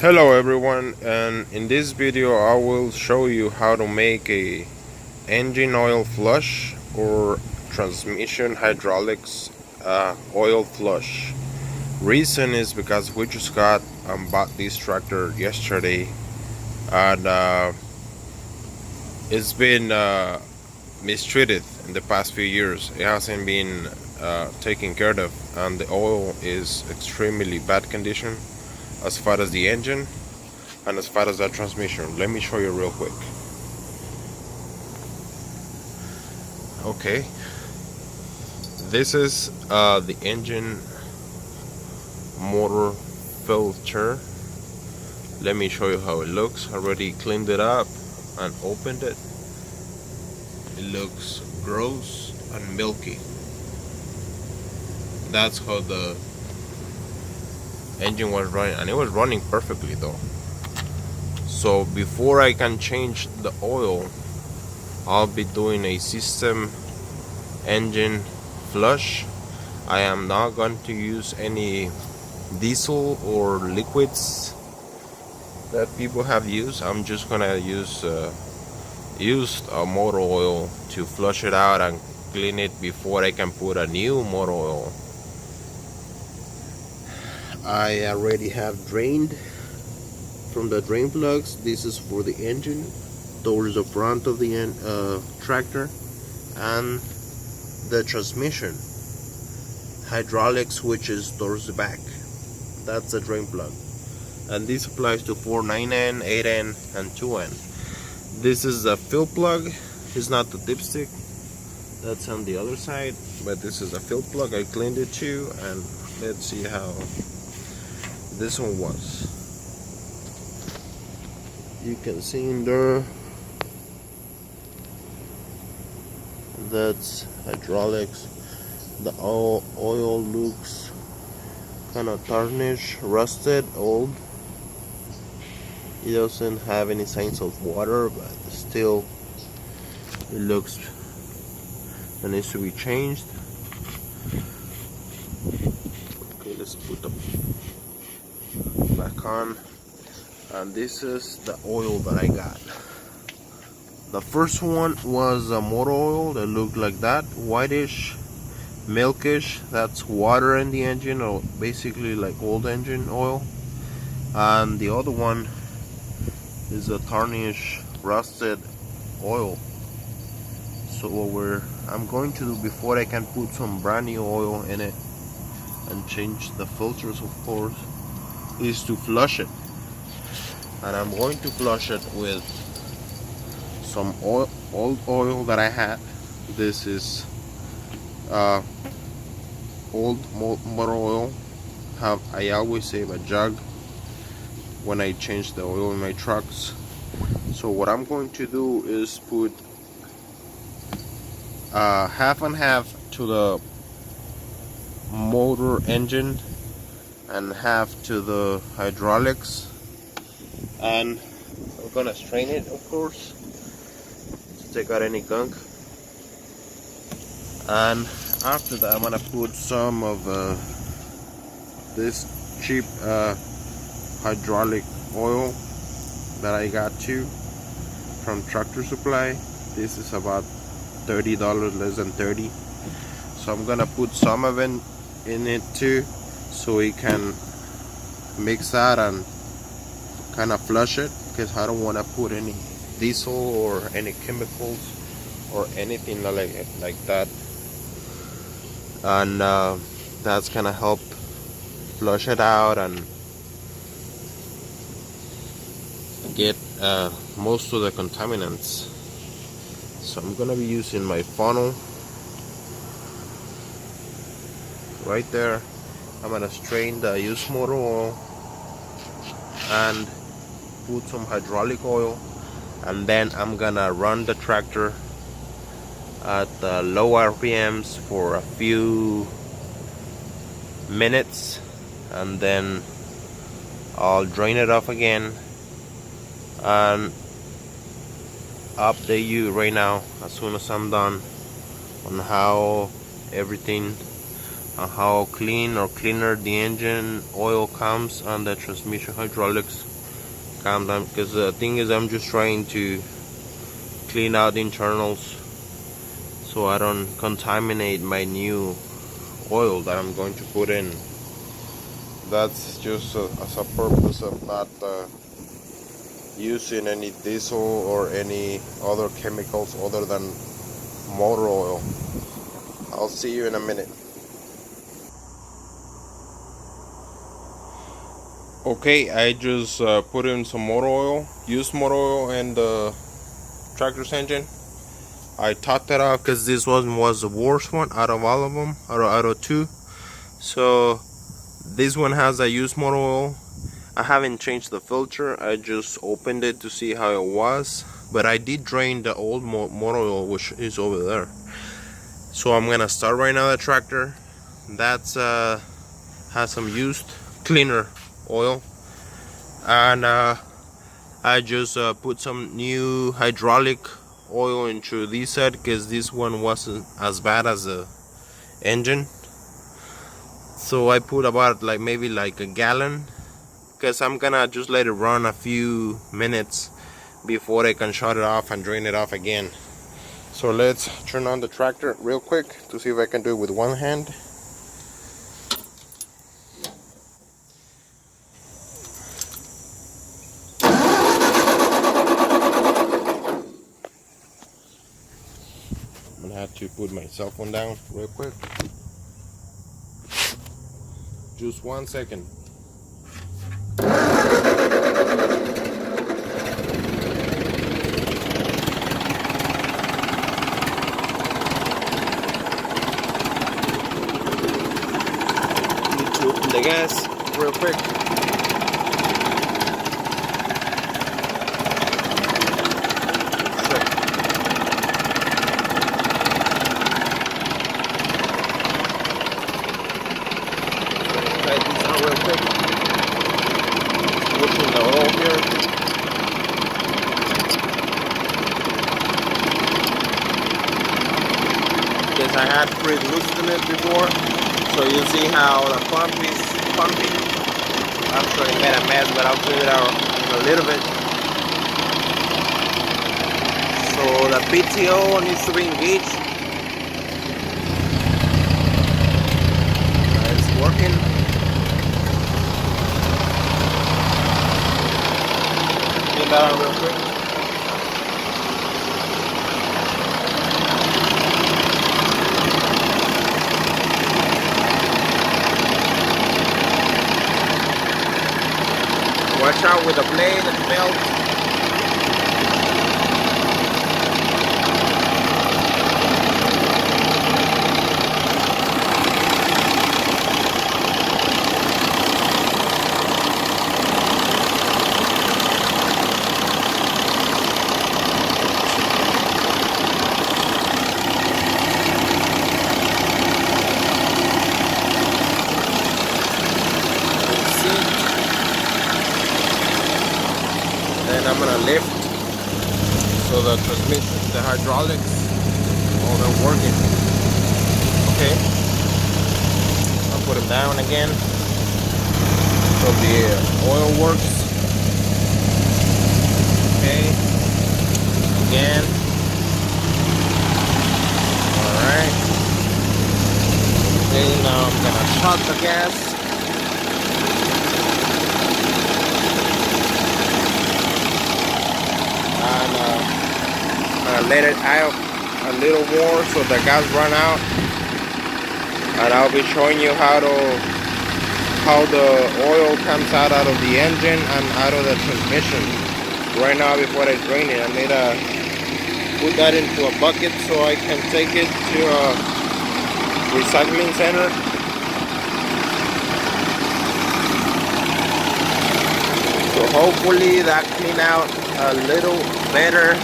Hello everyone, and in this video I will show you how to make a engine oil flush or transmission hydraulics oil flush. Reason is because we just bought this tractor yesterday, and it's been mistreated in the past few years. It hasn't been taken care of, and the oil is extremely bad condition as far as the engine and as far as the transmission. Let me show you real quick. Okay, this is the engine motor filter. Let me show you how it looks. I already cleaned it up and opened it. It looks gross and milky. That's how the engine was running, and it was running perfectly though. So before I can change the oil, I'll be doing a system engine flush. I am not going to use any diesel or liquids that people have used. I'm just gonna use used motor oil to flush it out and clean it before I can put a new motor oil. I already have drained from the drain plugs. This is for the engine towards the front of the tractor, and the transmission hydraulic switches towards the back. That's the drain plug, and this applies to 4-9N, 8N, and 2N. This is the fill plug. It's not the dipstick. That's on the other side, but this is a fill plug. I cleaned it too, and let's see how this one was. You can see in there, that's hydraulics. The oil looks kind of tarnished, rusted, old. It doesn't have any signs of water, but still it looks, it needs to be changed. Okay, let's put them back on. And this is the oil that I got. The first one was a motor oil that looked like that, whitish, milkish. That's water in the engine, or basically like old engine oil. And the other one is a tarnished, rusted oil. So what I'm going to do before I can put some brand new oil in it and change the filters, of course, is to flush it. And I'm going to flush it with some old oil that I had. This is old motor oil. I always save a jug when I change the oil in my trucks. So what I'm going to do is put half and half to the motor engine and half to the hydraulics, and I'm gonna strain it, of course, to take out any gunk. And after that, I'm gonna put some of this cheap hydraulic oil that I got too from Tractor Supply. This is about $30, less than 30. So I'm gonna put some of it in it too, so we can mix that and kind of flush it, because I don't want to put any diesel or any chemicals or anything like that. And that's gonna help flush it out and get most of the contaminants. So I'm gonna be using my funnel right there. I'm gonna strain the used motor oil and put some hydraulic oil, and then I'm gonna run the tractor at low RPMs for a few minutes, and then I'll drain it off again and update you right now as soon as I'm done on how everything, how clean or cleaner the engine oil comes and the transmission hydraulics. calm down, because the thing is I'm just trying to clean out the internals so I don't contaminate my new oil that I'm going to put in. That's just as a purpose of not using any diesel or any other chemicals other than motor oil. I'll see you in a minute. Okay, I just put in some motor oil, used motor oil in the tractor's engine. I topped that off because this one was the worst one out of all of them, out of two. So this one has a used motor oil. I haven't changed the filter, I just opened it to see how it was, but I did drain the old motor oil, which is over there. So I'm gonna start right now the tractor. That's has some used cleaner oil, and I just put some new hydraulic oil into this side because this one wasn't as bad as the engine. So I put about maybe a gallon, because I'm gonna just let it run a few minutes before I can shut it off and drain it off again. So let's turn on the tractor real quick to see if I can do it with one hand. I'm gonna have to put my cell phone down real quick. Just 1 second. Need to open the gas real quick. Real quick, pushing the oil here. Because I had pre-loosened it before, so you see how the pump is pumping. I'm sure it made a mess, but I'll clean it out in a little bit. So the PTO needs to be engaged. It's working. That on real quick. Watch out with the blade and belt. Then I'm gonna lift so the transmission, the hydraulics, all they're working. Okay, I'll put them down again so the oil works. Okay, again. All right. Okay, now I'm gonna shut the gas. Let it out a little more so the gas run out, and I'll be showing you how the oil comes out of the engine and out of the transmission. Right now, before I drain it, I need to put that into a bucket so I can take it to a recycling center. So hopefully that clean out a little better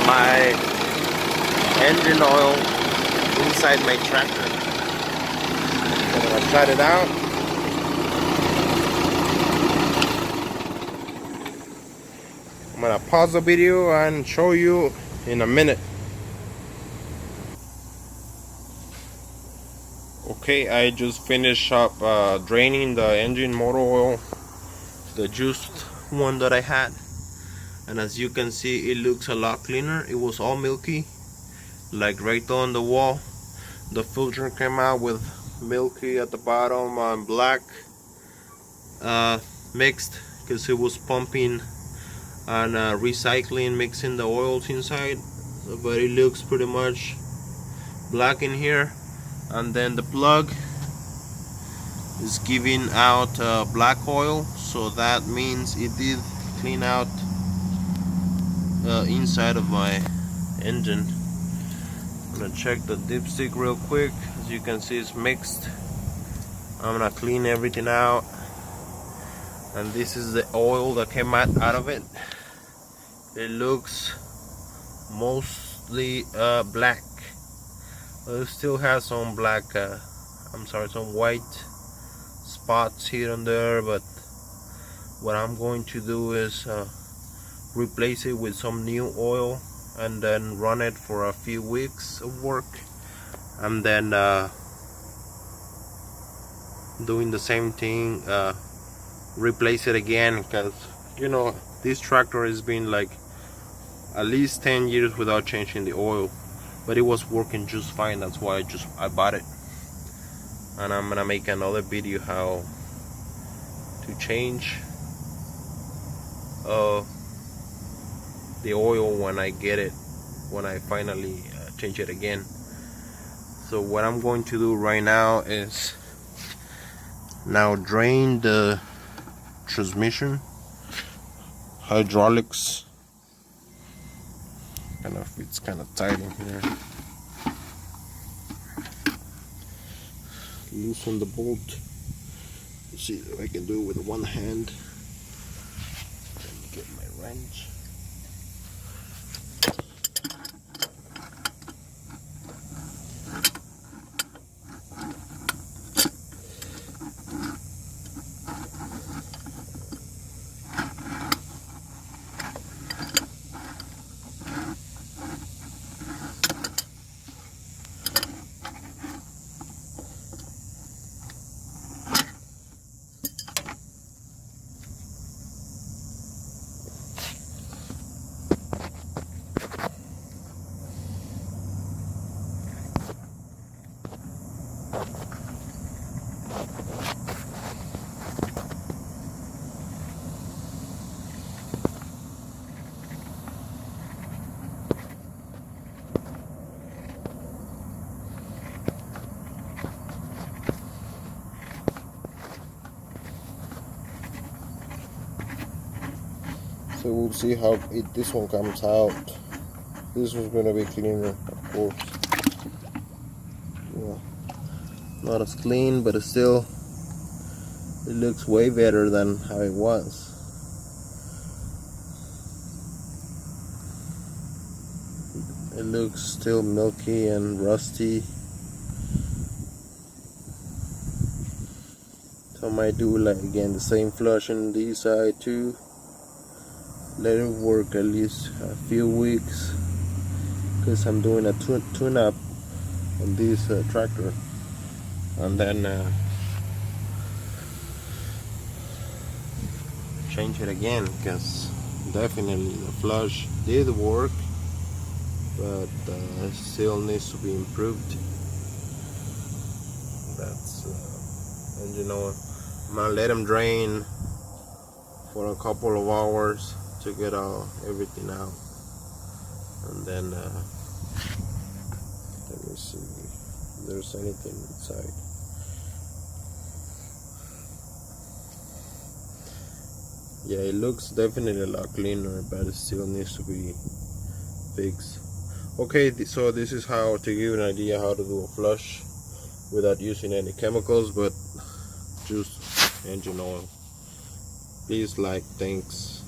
my engine oil inside my tractor. So I'm gonna shut it out. I'm gonna pause the video and show you in a minute. Okay, I just finished up draining the engine motor oil, the juiced one that I had, and as you can see, it looks a lot cleaner. It was all milky, like right on the wall. The filter came out with milky at the bottom and black mixed, because it was pumping and recycling, mixing the oils inside. But it looks pretty much black in here. And then the plug is giving out black oil, so that means it did clean out inside of my engine. I'm gonna check the dipstick real quick. As you can see, it's mixed. I'm gonna clean everything out, and this is the oil that came out of it. It looks mostly black. It still has some black some white spots here and there, but what I'm going to do is replace it with some new oil and then run it for a few weeks of work, and then doing the same thing, replace it again, because you know this tractor has been like at least 10 years without changing the oil, but it was working just fine. That's why I bought it, and I'm gonna make another video how to change the oil when I get it, when I finally change it again. So what I'm going to do right now is now drain the transmission, hydraulics. It's kind of tight in here. Loosen the bolt. Let's see if I can do it with one hand. Let me get my wrench. So we'll see how this one comes out. This one's gonna be cleaner, of course. Yeah, not as clean, but it's still, it looks way better than how it was. It looks still milky and rusty. So I might do like again the same flush on this side too. Let it work at least a few weeks, because I'm doing a tune-up on this tractor, and then change it again, because definitely the flush did work, but still needs to be improved. That's and you know, I'm gonna let them drain for a couple of hours to get everything out, and then let me see if there's anything inside. Yeah, it looks definitely a lot cleaner, but it still needs to be fixed. Okay, so this is how to give you an idea how to do a flush without using any chemicals, but just engine oil. Please like, thanks.